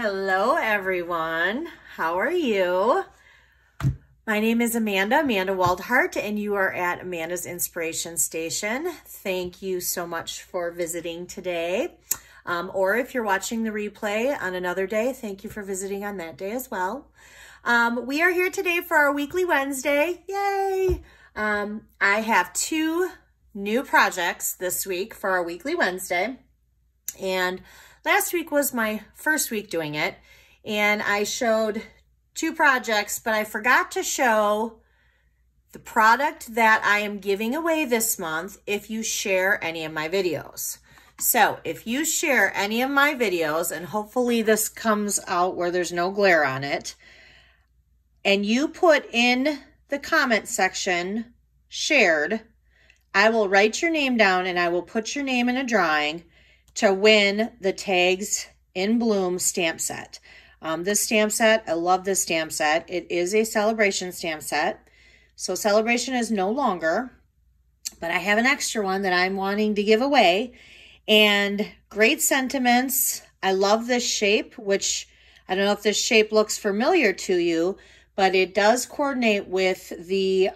Hello everyone, how are you? My name is Amanda Waldhart, and you are at Amanda's Inspiration Station. Thank you so much for visiting today. Or if you're watching the replay on another day, thank you for visiting on that day as well. We are here today for our weekly Wednesday, yay! I have two new projects this week for our weekly Wednesday, and last week was my first week doing it, and I showed two projects, but I forgot to show the product that I am giving away this month if you share any of my videos. So if you share any of my videos, and hopefully this comes out where there's no glare on it, and you put in the comment section, shared, I will write your name down and I will put your name in a drawing to win the Tags in Bloom stamp set. This stamp set, I love this stamp set. It is a celebration stamp set. So celebration is no longer, but I have an extra one that I'm wanting to give away. And great sentiments. I love this shape, which I don't know if this shape looks familiar to you, but it does coordinate with the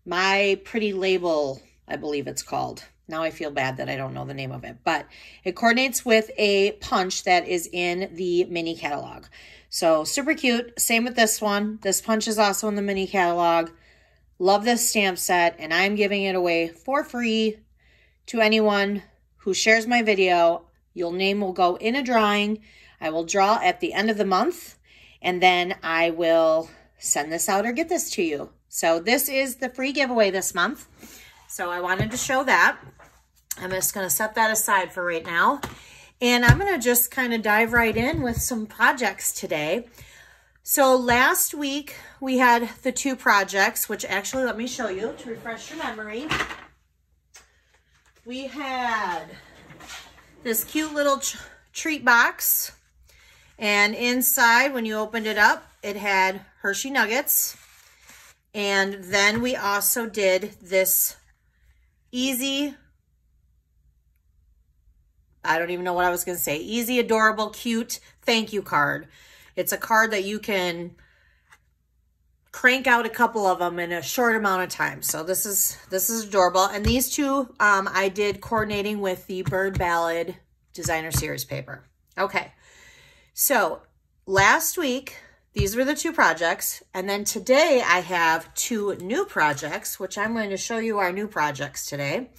My Pretty Label, I believe it's called. Now I feel bad that I don't know the name of it, but it coordinates with a punch that is in the mini catalog. So super cute. Same with this one. This punch is also in the mini catalog. Love this stamp set, and I'm giving it away for free to anyone who shares my video. Your name will go in a drawing. I will draw at the end of the month, and then I will send this out or get this to you. So this is the free giveaway this month. So I wanted to show that. I'm just going to set that aside for right now. And I'm going to just kind of dive right in with some projects today. So last week we had the two projects, which actually, let me show you to refresh your memory. We had this cute little treat box. And inside, when you opened it up, it had Hershey Nuggets. And then we also did this easy, I don't even know what I was going to say, easy, adorable, cute thank you card. It's a card that you can crank out a couple of them in a short amount of time. So this is adorable. And these two I did coordinating with the Bird Ballad Designer Series paper. Okay, so last week, these were the two projects, and then today I have two new projects, which I'm going to show you our new projects today.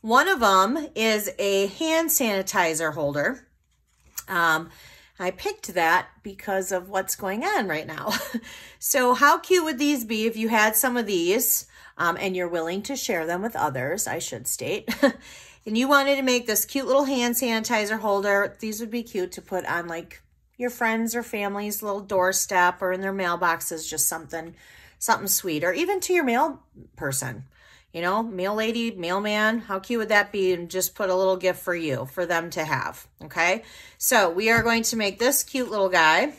One of them is a hand sanitizer holder. I picked that because of what's going on right now. So how cute would these be if you had some of these, and you're willing to share them with others, I should state, and you wanted to make this cute little hand sanitizer holder. These would be cute to put on like your friends or family's little doorstep or in their mailboxes, just something sweet, or even to your mail person, you know, mail lady, mailman. How cute would that be? And just put a little gift for you, for them to have. Okay. So we are going to make this cute little guy.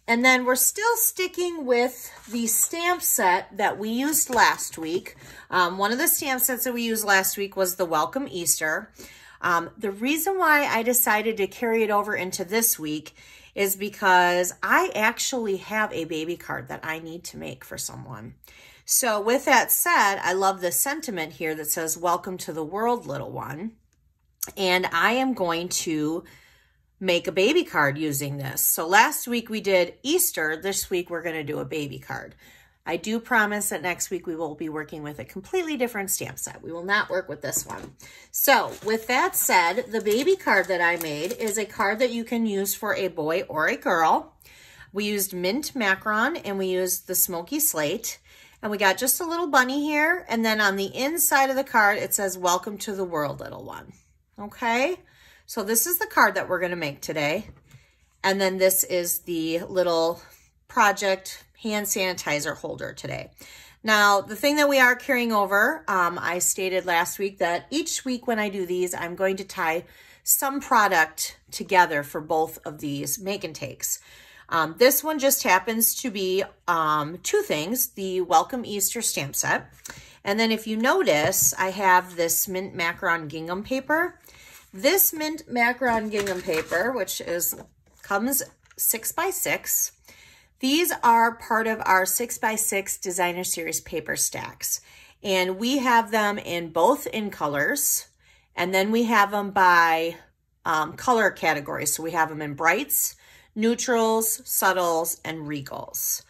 And then we're still sticking with the stamp set that we used last week. One of the stamp sets that we used last week was the Welcome Easter. The reason why I decided to carry it over into this week is because I actually have a baby card that I need to make for someone. So with that said, I love the sentiment here that says, welcome to the world, little one. And I am going to make a baby card using this. So last week we did Easter. This week we're going to do a baby card. I do promise that next week we will be working with a completely different stamp set. We will not work with this one. So with that said, the baby card that I made is a card that you can use for a boy or a girl. We used mint macaron and we used the smoky slate. And we got just a little bunny here. And then on the inside of the card, it says, welcome to the world, little one. Okay. So this is the card that we're going to make today. And then this is the little project hand sanitizer holder today. Now, the thing that we are carrying over, I stated last week that each week when I do these, I'm going to tie some product together for both of these make and takes. This one just happens to be two things, the Welcome Easter stamp set. And then if you notice, I have this mint macaron gingham paper. This mint macaron gingham paper, which is comes 6x6. These are part of our 6x6 Designer Series paper stacks. And we have them in both in colors. And then we have them by color categories. So we have them in brights, neutrals, subtles, and regals.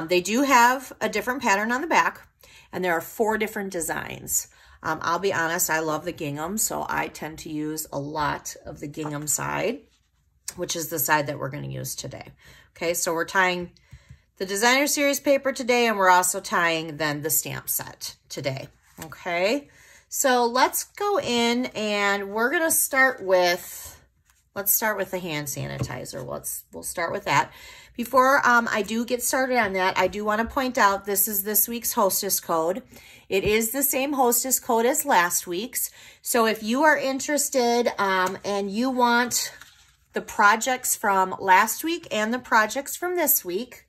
They do have a different pattern on the back. And there are 4 different designs. I'll be honest, I love the gingham. So I tend to use a lot of the gingham side, which is the side that we're going to use today. Okay, so we're tying the Designer Series paper today, and we're also tying then the stamp set today. Okay, so let's go in and we're going to start with, let's start with the hand sanitizer. We'll start with that. Before I do get started on that, I do want to point out this is this week's hostess code. It is the same hostess code as last week's. So if you are interested and you want the projects from last week and the projects from this week.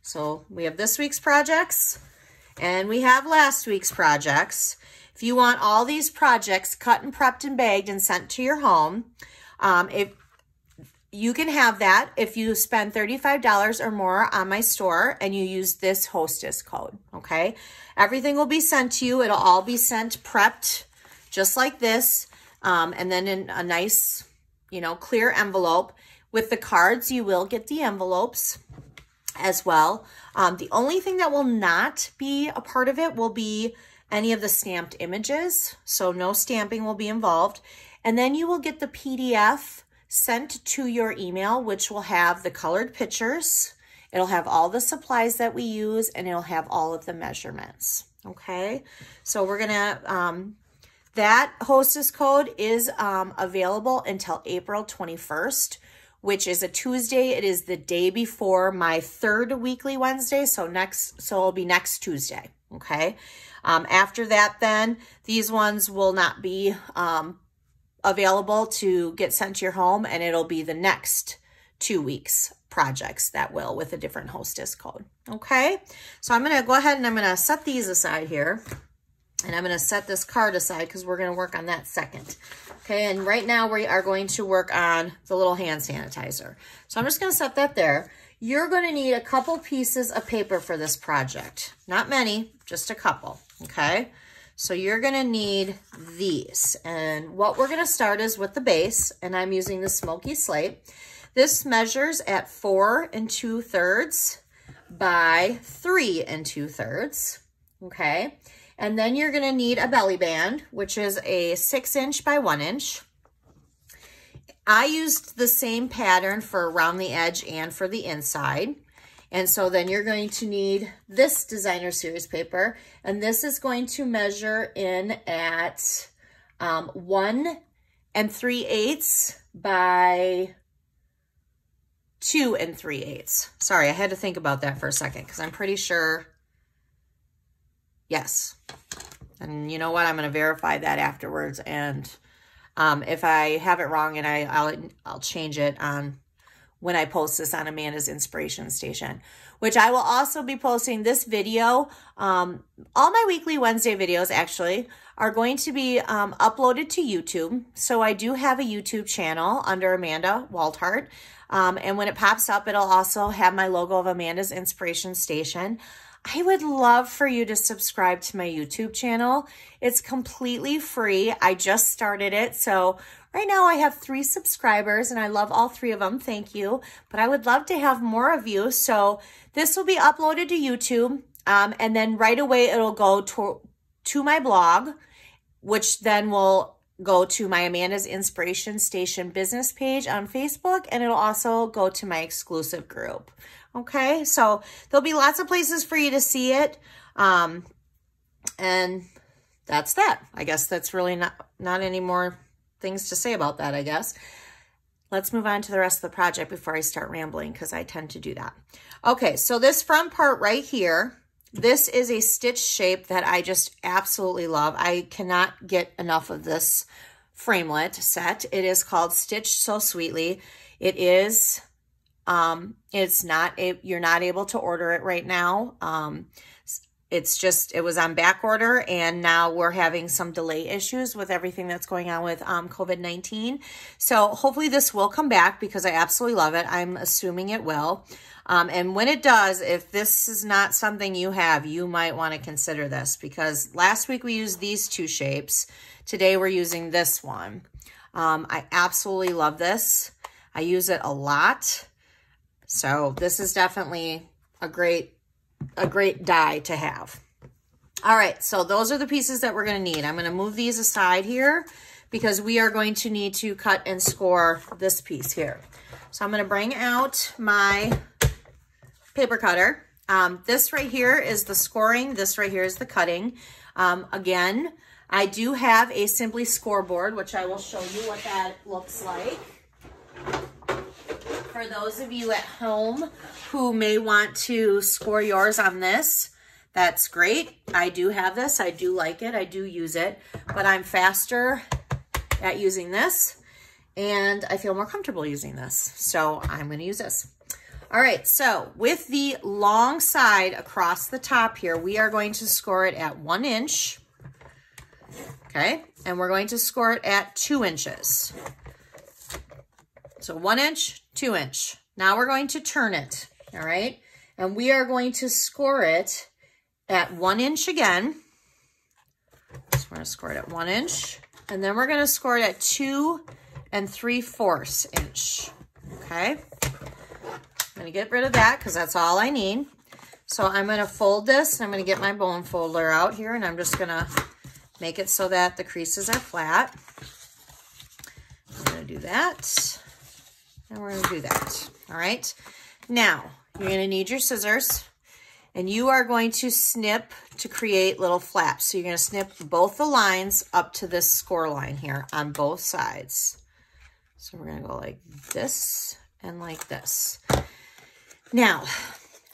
So we have this week's projects and we have last week's projects. If you want all these projects cut and prepped and bagged and sent to your home, if you can have that if you spend $35 or more on my store and you use this hostess code, okay? Everything will be sent to you. It'll all be sent prepped just like this, and then in a nice, you know, clear envelope. With the cards, you will get the envelopes as well. The only thing that will not be a part of it will be any of the stamped images. So no stamping will be involved. And then you will get the PDF sent to your email, which will have the colored pictures. It'll have all the supplies that we use, and it'll have all of the measurements. Okay, so we're gonna, that hostess code is available until April 21st, which is a Tuesday. It is the day before my 3rd weekly Wednesday, so it'll be next Tuesday, okay? After that then, these ones will not be available to get sent to your home, and it'll be the next 2 weeks projects that will with a different hostess code, okay? So I'm gonna go ahead and I'm gonna set these aside here. And I'm going to set this card aside because we're going to work on that second. Okay, and right now we are going to work on the little hand sanitizer. So I'm just going to set that there. You're going to need a couple pieces of paper for this project. Not many, just a couple, okay? So you're going to need these. And what we're going to start is with the base, and I'm using the Smoky Slate. This measures at 4 2/3 by 3 2/3, okay? And then you're going to need a belly band, which is a 6" by 1". I used the same pattern for around the edge and for the inside. And so then you're going to need this Designer Series paper. And this is going to measure in at 1 3/8 by 2 3/8. Sorry, I had to think about that for a second because I'm pretty sure. Yes. And you know what? I'm going to verify that afterwards. And if I have it wrong, and I'll change it on when I post this on Amanda's Inspiration Station, which I will also be posting this video. All my weekly Wednesday videos actually are going to be uploaded to YouTube. So I do have a YouTube channel under Amanda Waldhart. And when it pops up, it'll also have my logo of Amanda's Inspiration Station. I would love for you to subscribe to my YouTube channel. It's completely free. I just started it. So right now I have 3 subscribers and I love all 3 of them. Thank you. But I would love to have more of you. So this will be uploaded to YouTube. And then right away it'll go to my blog, which then will go to my Amanda's Inspiration Station business page on Facebook. And it'll also go to my exclusive group. Okay, so there'll be lots of places for you to see it. And that's that. I guess that's really not any more things to say about that, I guess. Let's move on to the rest of the project before I start rambling, because I tend to do that. Okay, so this front part right here, this is a stitch shape that I just absolutely love. I cannot get enough of this framelit set. It is called Stitch So Sweetly. It is... you're not able to order it right now. it was on back order, and now we're having some delay issues with everything that's going on with COVID-19. So hopefully this will come back because I absolutely love it. I'm assuming it will. And when it does, if this is not something you have, you might want to consider this, because last week we used these two shapes. Today we're using this one. I absolutely love this. I use it a lot. So this is definitely a great die to have. All right, so those are the pieces that we're going to need. I'm going to move these aside here because we are going to need to cut and score this piece here. So I'm going to bring out my paper cutter. This right here is the scoring. This right here is the cutting. Again, I do have a Simply scoreboard, which I will show you what that looks like. For those of you at home who may want to score yours on this, that's great. I do have this. I do like it. I do use it, but I'm faster at using this, and I feel more comfortable using this. So I'm going to use this. All right, so with the long side across the top here, we are going to score it at 1 inch. Okay, and we're going to score it at 2 inches. So 1 inch, 2 inch. Now we're going to turn it, all right? And we are going to score it at 1 inch again. So we're gonna score it at 1 inch. And then we're gonna score it at 2 3/4 inch, okay? I'm gonna get rid of that because that's all I need. So I'm gonna fold this, and I'm gonna get my bone folder out here, and I'm just gonna make it so that the creases are flat. I'm gonna do that. And we're going to do that. All right. Now, you're going to need your scissors, and you are going to snip to create little flaps. So you're going to snip both the lines up to this score line here on both sides. So we're going to go like this and like this. Now,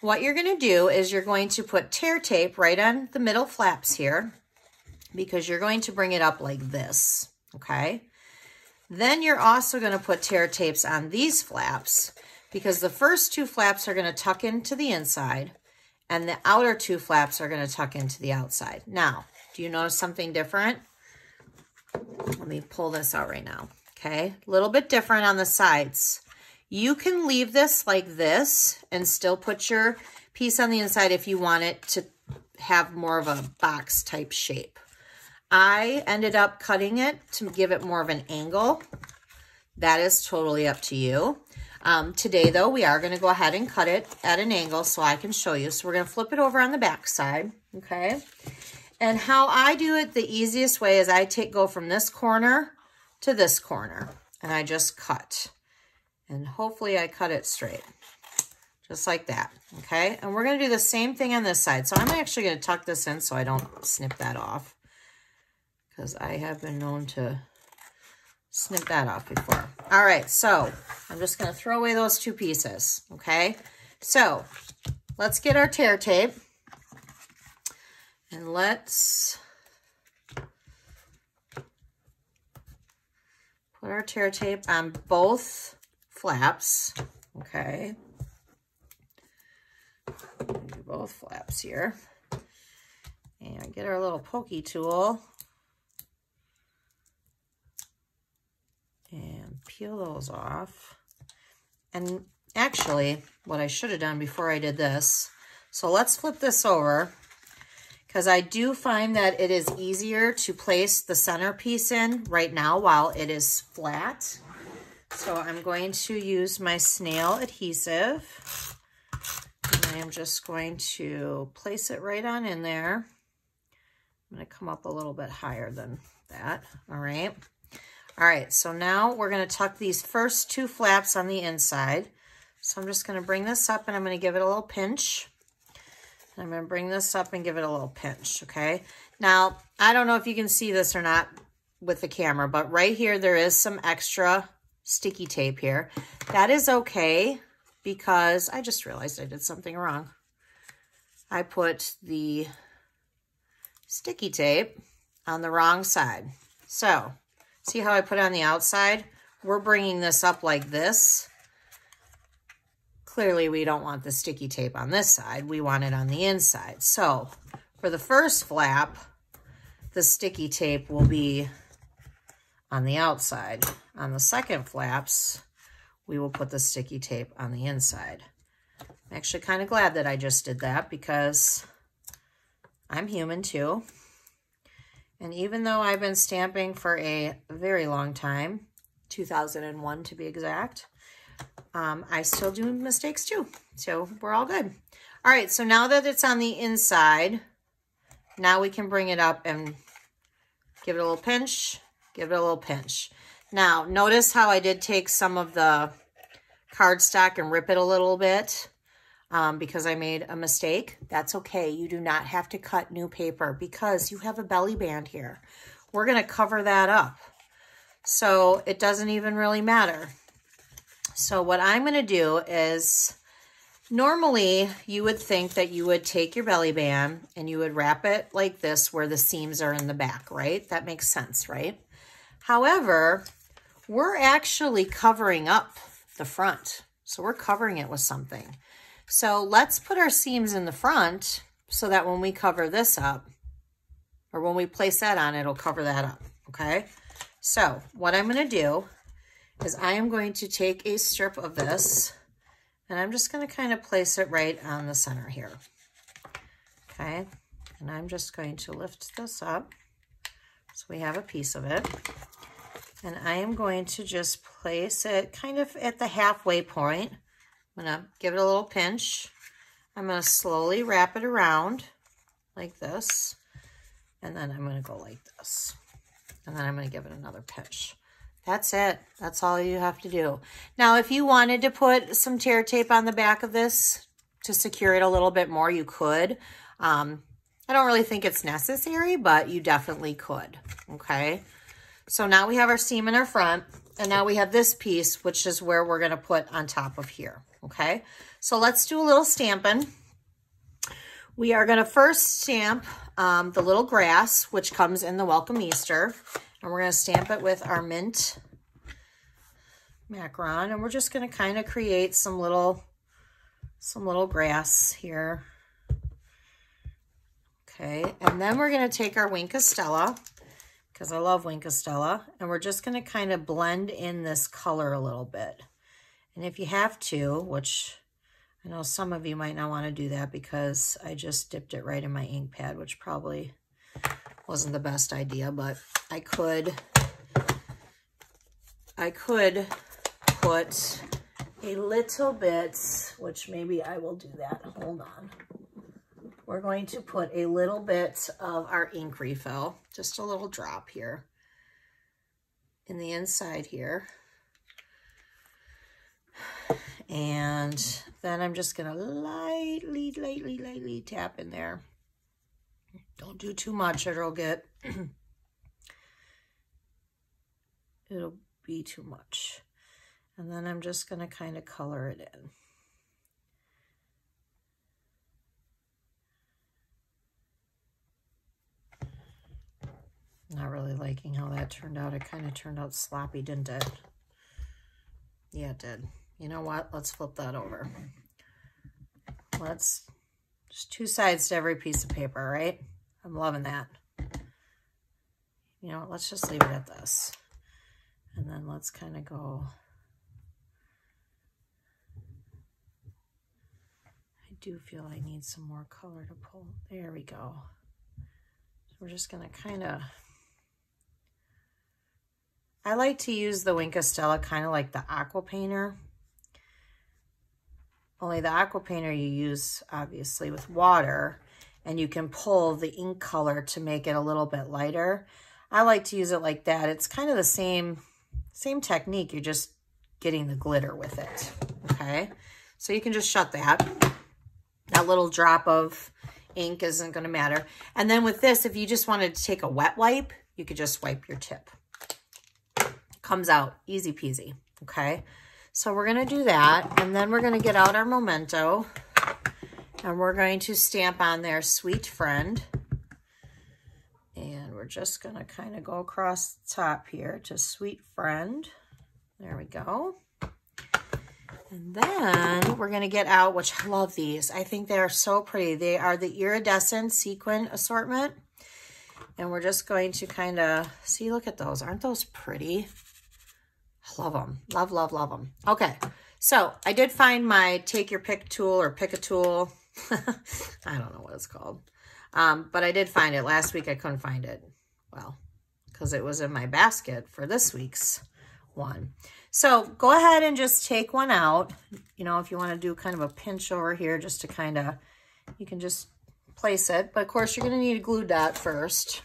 what you're going to do is you're going to put tear tape right on the middle flaps here, because you're going to bring it up like this. Okay. Then you're also going to put tear tapes on these flaps, because the first 2 flaps are going to tuck into the inside, and the outer 2 flaps are going to tuck into the outside. Now, do you notice something different? Let me pull this out right now. Okay, a little bit different on the sides. You can leave this like this and still put your piece on the inside if you want it to have more of a box type shape. I ended up cutting it to give it more of an angle. That is totally up to you. Today, though, we are going to go ahead and cut it at an angle so I can show you. So we're going to flip it over on the back side, okay? And how I do it, the easiest way is I go from this corner to this corner, and I just cut. And hopefully I cut it straight, just like that, okay? And we're going to do the same thing on this side. So I'm actually going to tuck this in so I don't snip that off, because I have been known to snip that off before. All right, so I'm just going to throw away those 2 pieces, okay? So let's get our tear tape, and let's put our tear tape on both flaps, okay? Do both flaps here, and get our little pokey tool and peel those off. And actually, what I should have done before I did this, so let's flip this over, because I do find that it is easier to place the centerpiece in right now while it is flat. So I'm going to use my snail adhesive, and I am just going to place it right on in there. I'm going to come up a little bit higher than that, all right? All right, so now we're going to tuck these first 2 flaps on the inside. So I'm just going to bring this up, and I'm going to give it a little pinch. And I'm going to bring this up and give it a little pinch, okay? Now, I don't know if you can see this or not with the camera, but right here there is some extra sticky tape here. That is okay, because I just realized I did something wrong. I put the sticky tape on the wrong side. So, see how I put it on the outside? We're bringing this up like this. Clearly, we don't want the sticky tape on this side. We want it on the inside. So, for the first flap, the sticky tape will be on the outside. On the second flaps, we will put the sticky tape on the inside. I'm actually kind of glad that I just did that because I'm human too. And even though I've been stamping for a very long time, 2001 to be exact, I still do mistakes too. So we're all good. All right, so now that it's on the inside, now we can bring it up and give it a little pinch, give it a little pinch. Now, notice how I did take some of the cardstock and rip it a little bit because I made a mistake. That's okay. You do not have to cut new paper because you have a belly band here. We're going to cover that up. So it doesn't even really matter. So what I'm going to do is, normally you would think that you would take your belly band and you would wrap it like this where the seams are in the back, right? That makes sense, right? However, we're actually covering up the front. So we're covering it with something. So let's put our seams in the front so that when we cover this up, or when we place that on, it'll cover that up, okay? So what I'm going to do is I am going to take a strip of this and I'm just going to kind of place it right on the center here, okay? And I'm just going to lift this up so we have a piece of it. And I am going to just place it kind of at the halfway point. I'm going to give it a little pinch. I'm going to slowly wrap it around like this. And then I'm going to go like this. And then I'm going to give it another pinch. That's it. That's all you have to do. Now, if you wanted to put some tear tape on the back of this to secure it a little bit more, you could. I don't really think it's necessary, but you definitely could, okay? So now we have our seam in our front, and now we have this piece, which is where we're going to put on top of here, okay? So let's do a little stamping. We are going to first stamp the little grass, which comes in the Welcome Easter, and we're going to stamp it with our mint macaron, and we're just going to kind of create some little grass here. Okay, and then we're going to take our Wink of Stella, because I love Wink of Stella, and we're just going to kind of blend in this color a little bit. And if you have to, which I know some of you might not want to do that because I just dipped it right in my ink pad, which probably wasn't the best idea, but I could put a little bit, which maybe I will do that. Hold on. We're going to put a little bit of our ink refill, just a little drop here in the inside here. And then I'm just going to lightly tap in there. Don't do too much, it'll be too much. And then I'm just going to kind of color it in. Not really liking how that turned out. It kind of turned out sloppy, didn't it? Yeah, it did. You know what? Let's flip that over. Just two sides to every piece of paper, right? I'm loving that. You know, let's just leave it at this. And then let's kind of go. I do feel I need some more color to pull. There we go. So we're just going to kind of, I like to use the Wink of Stella kind of like the aqua painter. Only the aqua painter you use obviously with water, and you can pull the ink color to make it a little bit lighter. I like to use it like that. It's kind of the same technique. You're just getting the glitter with it. Okay, so you can just shut that. That little drop of ink isn't going to matter. And then with this, if you just wanted to take a wet wipe, you could just wipe your tip. Comes out easy peasy. Okay. So we're going to do that, and then we're going to get out our Memento, and we're going to stamp on there, Sweet Friend. And we're just going to kind of go across the top here to Sweet Friend. There we go. And then we're gonna get out, which I love these. I think they are so pretty. They are the iridescent sequin assortment. And we're just going to kind of, see, look at those. Aren't those pretty? I love them. Love, love, love them. Okay, so I did find my take your pick tool or pick a tool. I don't know what it's called. But I did find it. Last week I couldn't find it. Well, because it was in my basket for this week's one. So go ahead and just take one out. You know, if you want to do kind of a pinch over here just to kind of, you can just place it. But of course, you're going to need a glue dot first.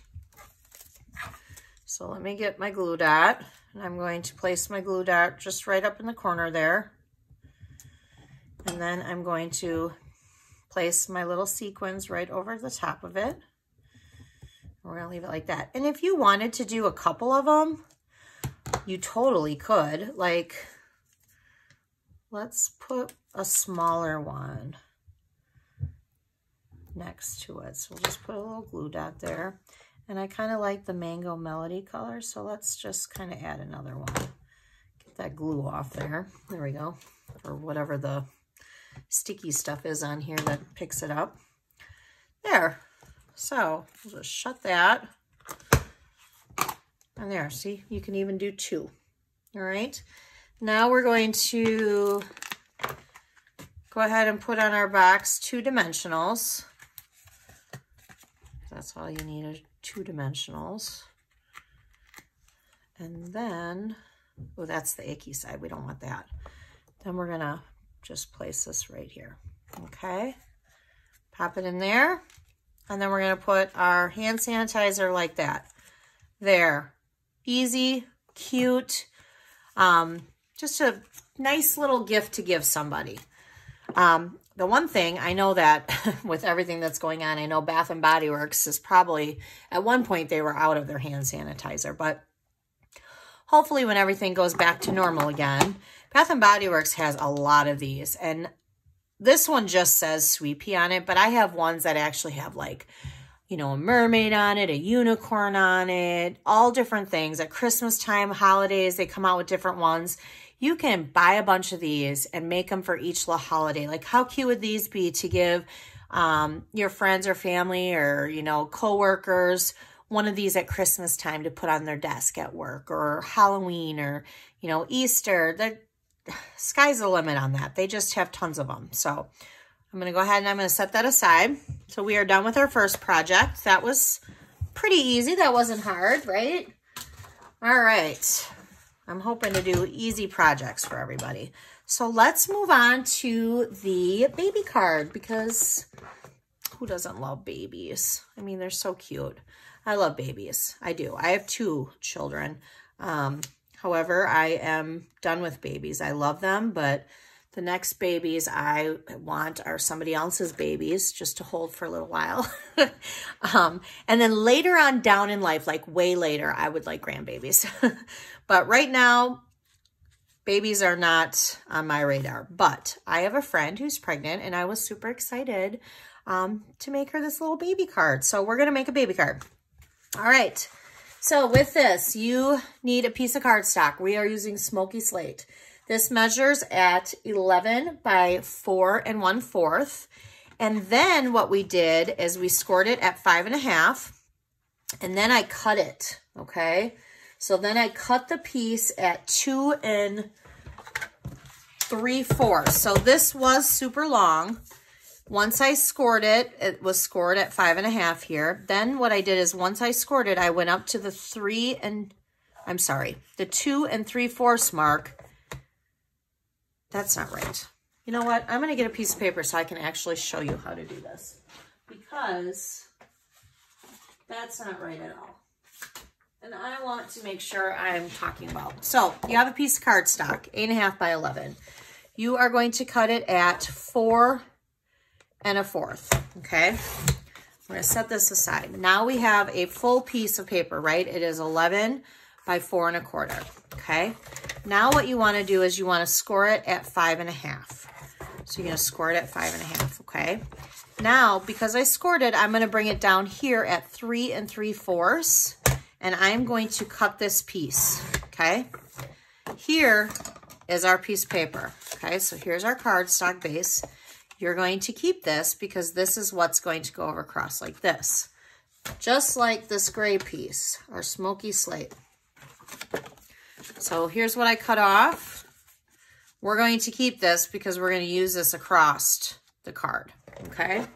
So let me get my glue dot. And I'm going to place my glue dot just right up in the corner there. And then I'm going to place my little sequins right over the top of it. We're going to leave it like that. And if you wanted to do a couple of them, you totally could. Like, let's put a smaller one next to it. So we'll just put a little glue dot there. And I kind of like the Mango Melody color, so let's just kind of add another one. Get that glue off there. There we go. Or whatever the sticky stuff is on here that picks it up. There. So we'll just shut that. And there, see, you can even do two. All right. Now we're going to go ahead and put on our box 2 dimensionals. That's all you need, is 2 dimensionals. And then, oh, that's the icky side. We don't want that. Then we're gonna just place this right here. Okay. Pop it in there. And then we're gonna put our hand sanitizer like that. There. Easy, cute, just a nice little gift to give somebody. The one thing I know that with everything that's going on, I know Bath and Body Works is probably, at one point they were out of their hand sanitizer, but hopefully when everything goes back to normal again, Bath and Body Works has a lot of these. And this one just says Sweet Pea on it, but I have ones that actually have, like, you know, a mermaid on it, a unicorn on it, all different things. At Christmas time, holidays, they come out with different ones. You can buy a bunch of these and make them for each little holiday. Like, how cute would these be to give your friends or family or, you know, coworkers one of these at Christmas time to put on their desk at work, or Halloween, or, you know, Easter. The sky's the limit on that. They just have tons of them. So I'm going to go ahead and I'm going to set that aside. So we are done with our first project. That was pretty easy. That wasn't hard, right? All right. I'm hoping to do easy projects for everybody. So let's move on to the baby card, because who doesn't love babies? I mean, they're so cute. I love babies. I do. I have 2 children. However, I am done with babies. I love them, but the next babies I want are somebody else's babies, just to hold for a little while. And then later on down in life, like way later, I would like grandbabies. But right now, babies are not on my radar. But I have a friend who's pregnant, and I was super excited to make her this little baby card. So we're going to make a baby card. All right. So with this, you need a piece of cardstock. We are using Smoky Slate. This measures at 11 by 4 1/4. And then what we did is we scored it at 5 1/2. And then I cut it, okay? So then I cut the piece at 2 3/4. So this was super long. Once I scored it, it was scored at 5 1/2 here. Then what I did is once I scored it, I went up to the 2 3/4 mark. That's not right. You know what? I'm going to get a piece of paper so I can actually show you how to do this, because that's not right at all. And I want to make sure I'm talking about. So you have a piece of cardstock, 8 1/2 by 11. You are going to cut it at 4 1/4. Okay. We're going to set this aside. Now we have a full piece of paper, right? It is 11 by 4 1/4. Okay. Now what you want to do is you want to score it at 5 1/2. So you're going to score it at 5 1/2. Okay. Now, because I scored it, I'm going to bring it down here at 3 3/4. And I'm going to cut this piece. Okay. Here is our piece of paper. Okay, so here's our cardstock base. You're going to keep this because this is what's going to go over across like this. Just like this gray piece, our smoky slate. So here's what I cut off. We're going to keep this because we're going to use this across the card, okay?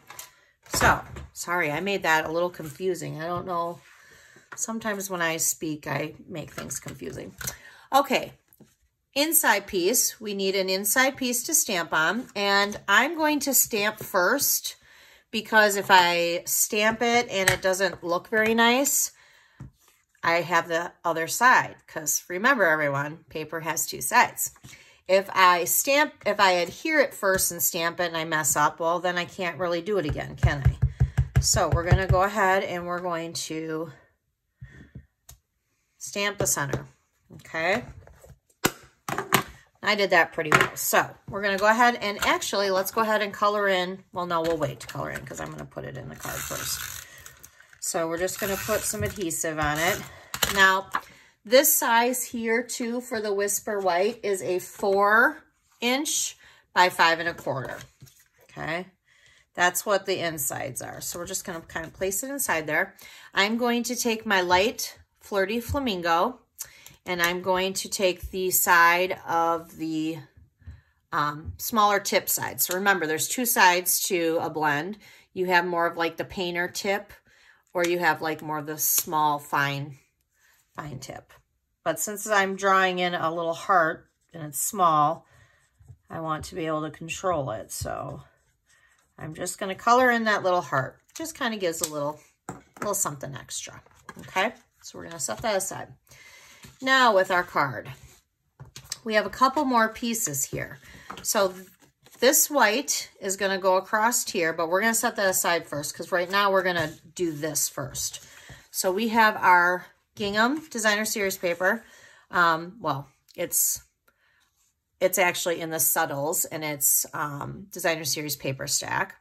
So, sorry, I made that a little confusing. I don't know. Sometimes when I speak, I make things confusing. Okay, inside piece. We need an inside piece to stamp on, and I'm going to stamp first because if I stamp it and it doesn't look very nice, I have the other side, because remember everyone, paper has two sides. If I adhere it first and stamp it and I mess up, well, then I can't really do it again, can I? So we're going to go ahead and we're going to stamp the center, okay? I did that pretty well. So we're going to go ahead and actually, let's go ahead and color in. Well, no, we'll wait to color in because I'm going to put it in the card first. So we're just going to put some adhesive on it. Now, this size here too for the Whisper White is a 4" by 5 1/4. Okay, that's what the insides are. So we're just going to kind of place it inside there. I'm going to take my light Flirty Flamingo and I'm going to take the side of the smaller tip side. So remember, there's two sides to a blend. You have more of like the painter tip, or you have like more of the small, fine tip. But since I'm drawing in a little heart and it's small, I want to be able to control it. So I'm just going to color in that little heart. Just kind of gives a little something extra. Okay, so we're going to set that aside. Now with our card, we have a couple more pieces here. So this white is going to go across here, but we're going to set that aside first because right now we're going to do this first. So we have our gingham designer series paper. Well, it's actually in the subtles and it's designer series paper stack,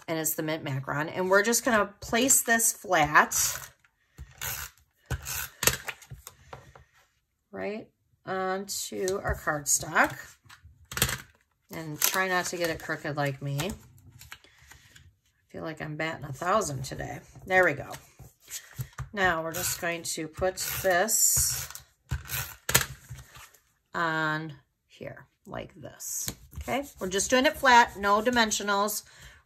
and it's the mint macron. And we're just going to place this flat right onto our cardstock. And try not to get it crooked like me. I feel like I'm batting 1,000 today. There we go. Now we're just going to put this on here like this. Okay, we're just doing it flat, no dimensionals.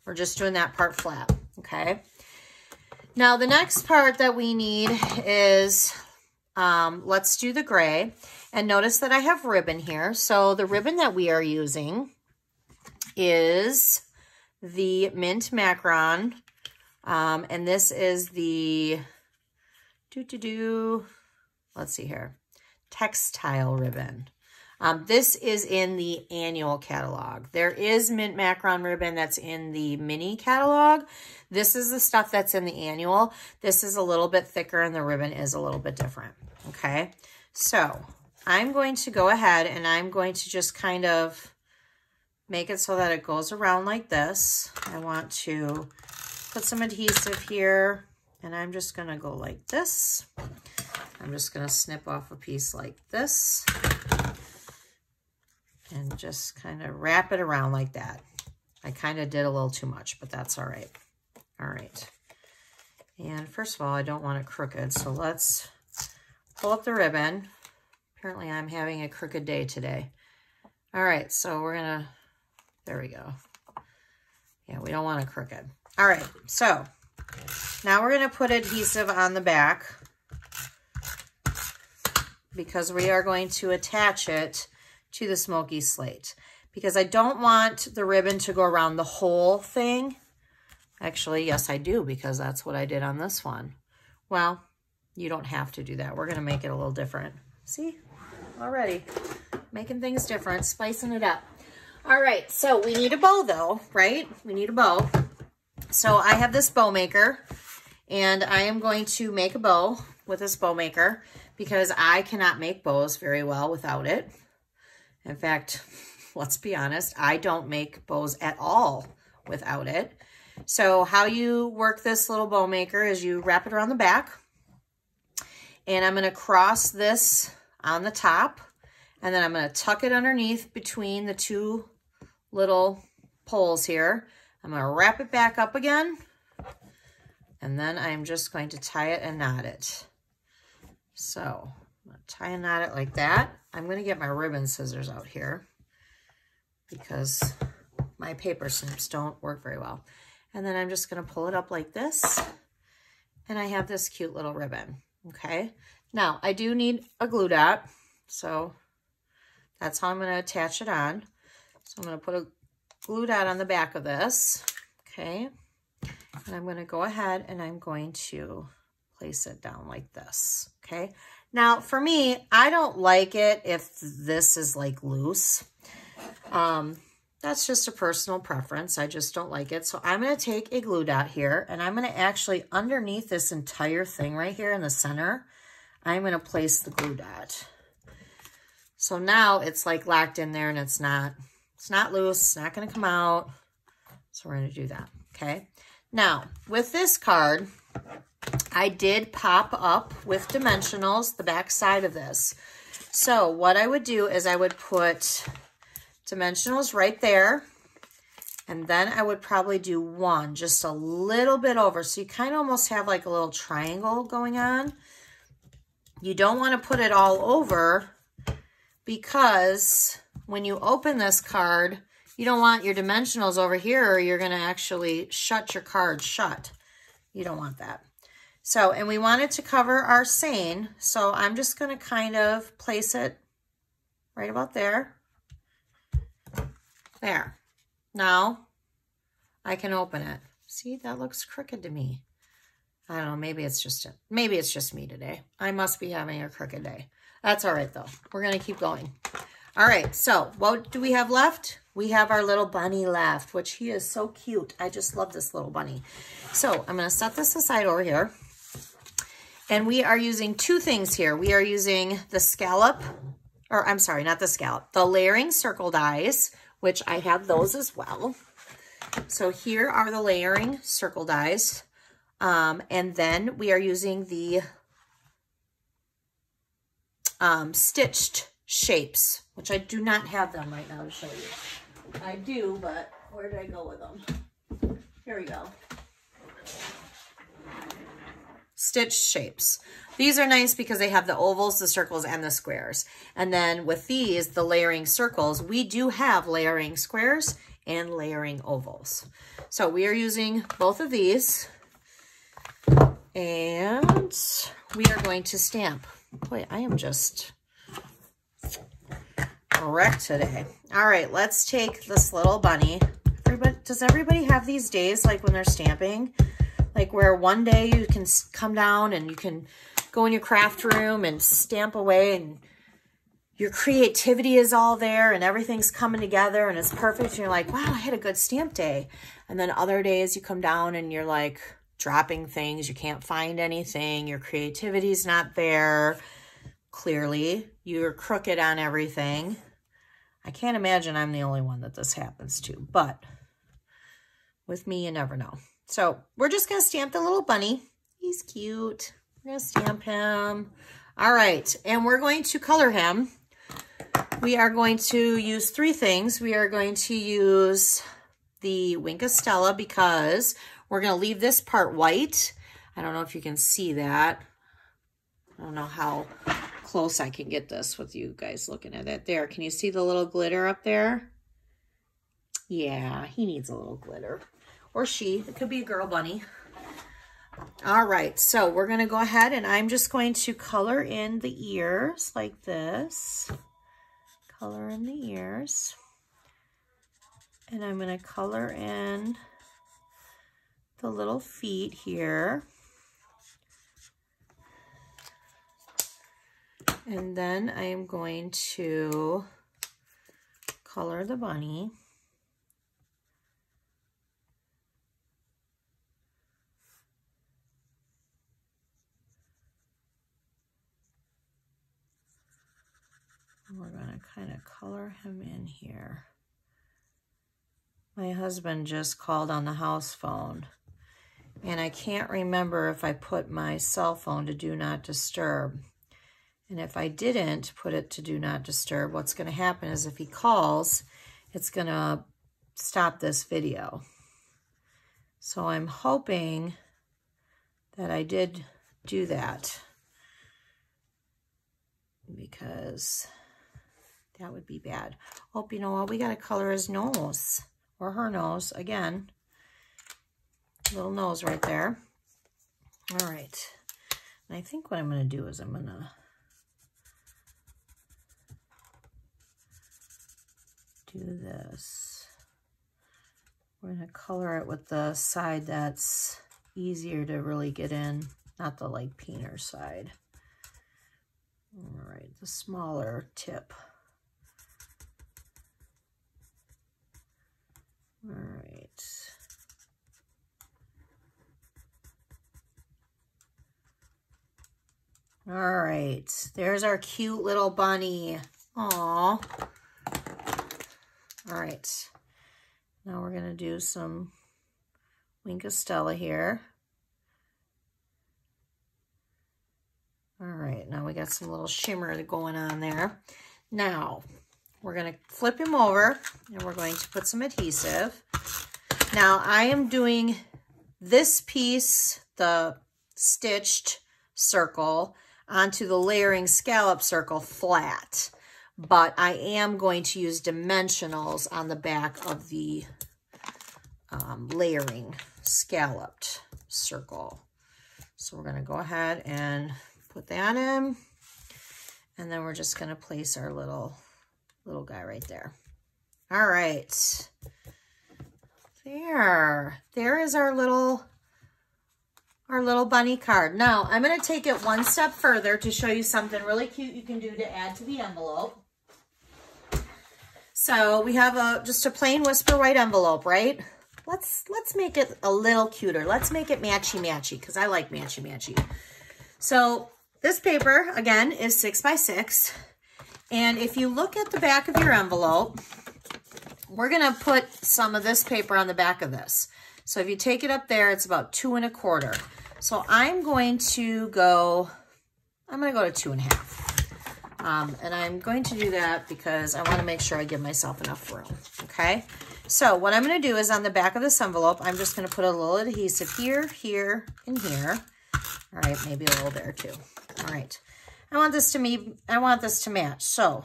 We're just doing that part flat. Okay. Now the next part that we need is, let's do the gray. And notice that I have ribbon here. So the ribbon that we are using is the mint macron. And this is the, let's see here, textile ribbon. This is in the annual catalog. There is mint macron ribbon that's in the mini catalog. This is the stuff that's in the annual. This is a little bit thicker and the ribbon is a little bit different. Okay, so I'm going to go ahead and I'm going to just kind of make it so that it goes around like this. I want to put some adhesive here and I'm just going to go like this. I'm just going to snip off a piece like this and just kind of wrap it around like that. I kind of did a little too much, but that's all right. All right. And first of all, I don't want it crooked, so let's pull up the ribbon. Apparently I'm having a crooked day today. All right, so we're gonna, there we go. Yeah, we don't want it crooked. All right, so now we're gonna put adhesive on the back because we are going to attach it to the smoky slate because I don't want the ribbon to go around the whole thing. Actually, yes, I do, because that's what I did on this one. Well, you don't have to do that. We're gonna make it a little different. See? Already making things different, spicing it up. All right, so we need a bow though, right? We need a bow. So I have this bow maker and I am going to make a bow with this bow maker because I cannot make bows very well without it. In fact, let's be honest, I don't make bows at all without it. So how you work this little bow maker is you wrap it around the back, and I'm going to cross this on the top. And then I'm going to tuck it underneath between the two little poles here. I'm going to wrap it back up again. And then I'm just going to tie it and knot it. So I'm going to tie and knot it like that. I'm going to get my ribbon scissors out here because my paper snips don't work very well. And then I'm just going to pull it up like this. And I have this cute little ribbon. Okay. Now I do need a glue dot. So that's how I'm going to attach it on. So I'm going to put a glue dot on the back of this. Okay. And I'm going to go ahead and I'm going to place it down like this. Okay. Now for me, I don't like it if this is like loose. That's just a personal preference. I just don't like it. So I'm going to take a glue dot here and I'm going to actually underneath this entire thing right here in the center, I'm going to place the glue dot. So now it's like locked in there and it's not loose. It's not going to come out. So we're going to do that. Okay. Now with this card, I did pop up with dimensionals the back side of this. So what I would do is I would put dimensionals right there. And then I would probably do one just a little bit over. So you kind of almost have like a little triangle going on. You don't want to put it all over because when you open this card, you don't want your dimensionals over here or you're going to actually shut your card shut. You don't want that. So, and we want it to cover our seine. So I'm just going to kind of place it right about there. There. Now I can open it. See, that looks crooked to me. I don't know. Maybe it's just me today. I must be having a crooked day. That's all right though. We're going to keep going. All right. So what do we have left? We have our little bunny left, which he is so cute. I just love this little bunny. So I'm going to set this aside over here. And we are using two things here. We are using the scallop, or I'm sorry, not the scallop, the layering circle dies, which I have those as well. So here are the layering circle dies. And then we are using the stitched shapes, which I do not have them right now to show you. I do, but where did I go with them? Here we go. Stitched shapes. These are nice because they have the ovals, the circles, and the squares. And then with these, the layering circles, we do have layering squares and layering ovals. So we are using both of these. And we are going to stamp. Boy, I am just wrecked today. All right, let's take this little bunny. Does everybody have these days like when they're stamping? Like where one day you can come down and you can go in your craft room and stamp away and your creativity is all there and everything's coming together and it's perfect. And you're like, wow, I had a good stamp day. And then other days you come down and you're like dropping things. You can't find anything. Your creativity's not there. Clearly, you're crooked on everything. I can't imagine I'm the only one that this happens to, but with me, you never know. So we're just going to stamp the little bunny. He's cute. We're going to stamp him. All right. And we're going to color him. We are going to use three things. We are going to use the Wink of Stella because we're going to leave this part white. I don't know if you can see that. I don't know how close I can get this with you guys looking at it. There. Can you see the little glitter up there? Yeah, he needs a little glitter. Or she. It could be a girl bunny. All right, so we're going to go ahead and I'm just going to color in the ears like this. Color in the ears. And I'm going to color in the little feet here. And then I am going to color the bunny. We're going to kind of color him in here. My husband just called on the house phone, and I can't remember if I put my cell phone to do not disturb. And if I didn't put it to do not disturb, what's going to happen is if he calls, it's going to stop this video. So I'm hoping that I did do that, because that would be bad. Oh, you know what? We got to color his nose, or her nose. Again, little nose right there. All right. And I think what I'm going to do is I'm going to do this. We're going to color it with the side that's easier to really get in, not the like peener side. All right, the smaller tip. All right. All right, there's our cute little bunny. Aw. All right, now we're gonna do some Wink of Stella here. All right, now we got some little shimmer going on there. Now, we're gonna flip him over and we're going to put some adhesive. Now, I am doing this piece, the stitched circle, onto the layering scallop circle flat. But I am going to use dimensionals on the back of the layering scalloped circle. So we're going to go ahead and put that in, and then we're just going to place our little guy right there. All right, there is our little bunny card. Now I'm going to take it one step further to show you something really cute you can do to add to the envelope. So we have just a plain Whisper White envelope, right? Let's make it a little cuter. Let's make it matchy-matchy, because I like matchy-matchy. So this paper, again, is 6 by 6. And if you look at the back of your envelope, we're going to put some of this paper on the back of this. So if you take it up there, it's about 2 1/4. So I'm going to go to 2 1/2. And I'm going to do that because I want to make sure I give myself enough room, okay? So what I'm going to do is on the back of this envelope, I'm just going to put a little adhesive here, here, and here. All right, maybe a little there too. All right. I want this to match. So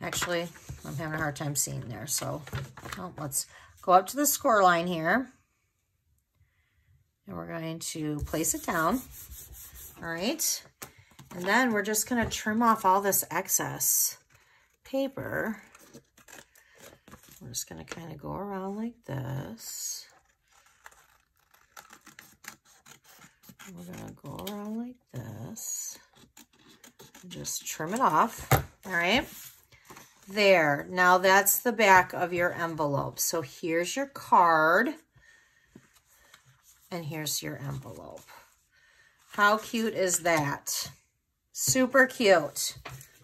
actually, I'm having a hard time seeing there. So let's go up to the score line here. And we're going to place it down. All right. And then we're just going to trim off all this excess paper. We're just going to kind of go around like this. We're going to go around like this. And just trim it off. All right. There. Now that's the back of your envelope. So here's your card. And here's your envelope. How cute is that? Super cute.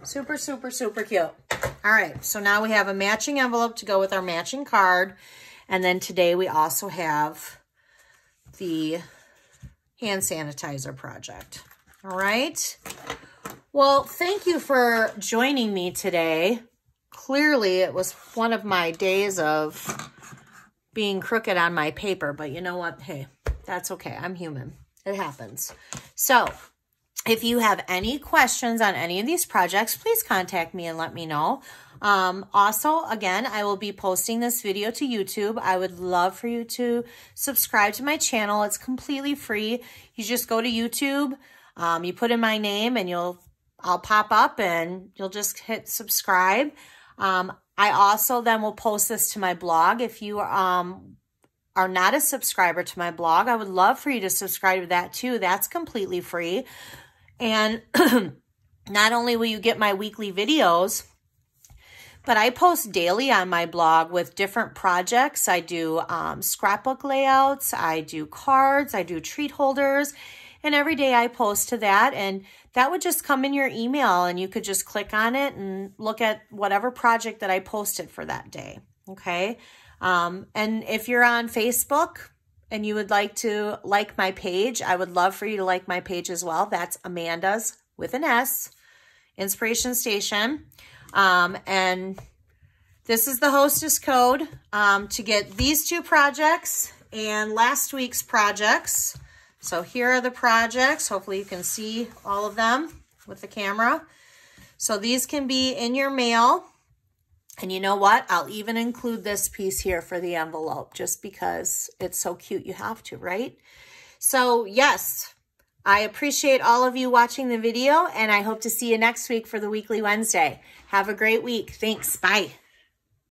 Super, super, super cute. All right, so now we have a matching envelope to go with our matching card. And then today we also have the hand sanitizer project. All right. Well, thank you for joining me today. Clearly, it was one of my days of being crooked on my paper, but you know what? Hey, that's okay. I'm human. It happens. So if you have any questions on any of these projects, please contact me and let me know. Also, again, I will be posting this video to YouTube. I would love for you to subscribe to my channel. It's completely free. You just go to YouTube, you put in my name, and I'll pop up and you'll just hit subscribe. I also then will post this to my blog. If you are not a subscriber to my blog, I would love for you to subscribe to that too. That's completely free. And not only will you get my weekly videos, but I post daily on my blog with different projects. I do scrapbook layouts, I do cards, I do treat holders, and every day I post to that. And that would just come in your email, and you could just click on it and look at whatever project that I posted for that day, okay? And if you're on Facebook and you would like to like my page, I would love for you to like my page as well. That's Amanda's with an S, Inspiration Station. And this is the hostess code to get these 2 projects and last week's projects. So here are the projects. Hopefully you can see all of them with the camera. So these can be in your mail. And you know what? I'll even include this piece here for the envelope just because it's so cute. You have to, right? So yes, I appreciate all of you watching the video, and I hope to see you next week for the Weekly Wednesday. Have a great week. Thanks. Bye.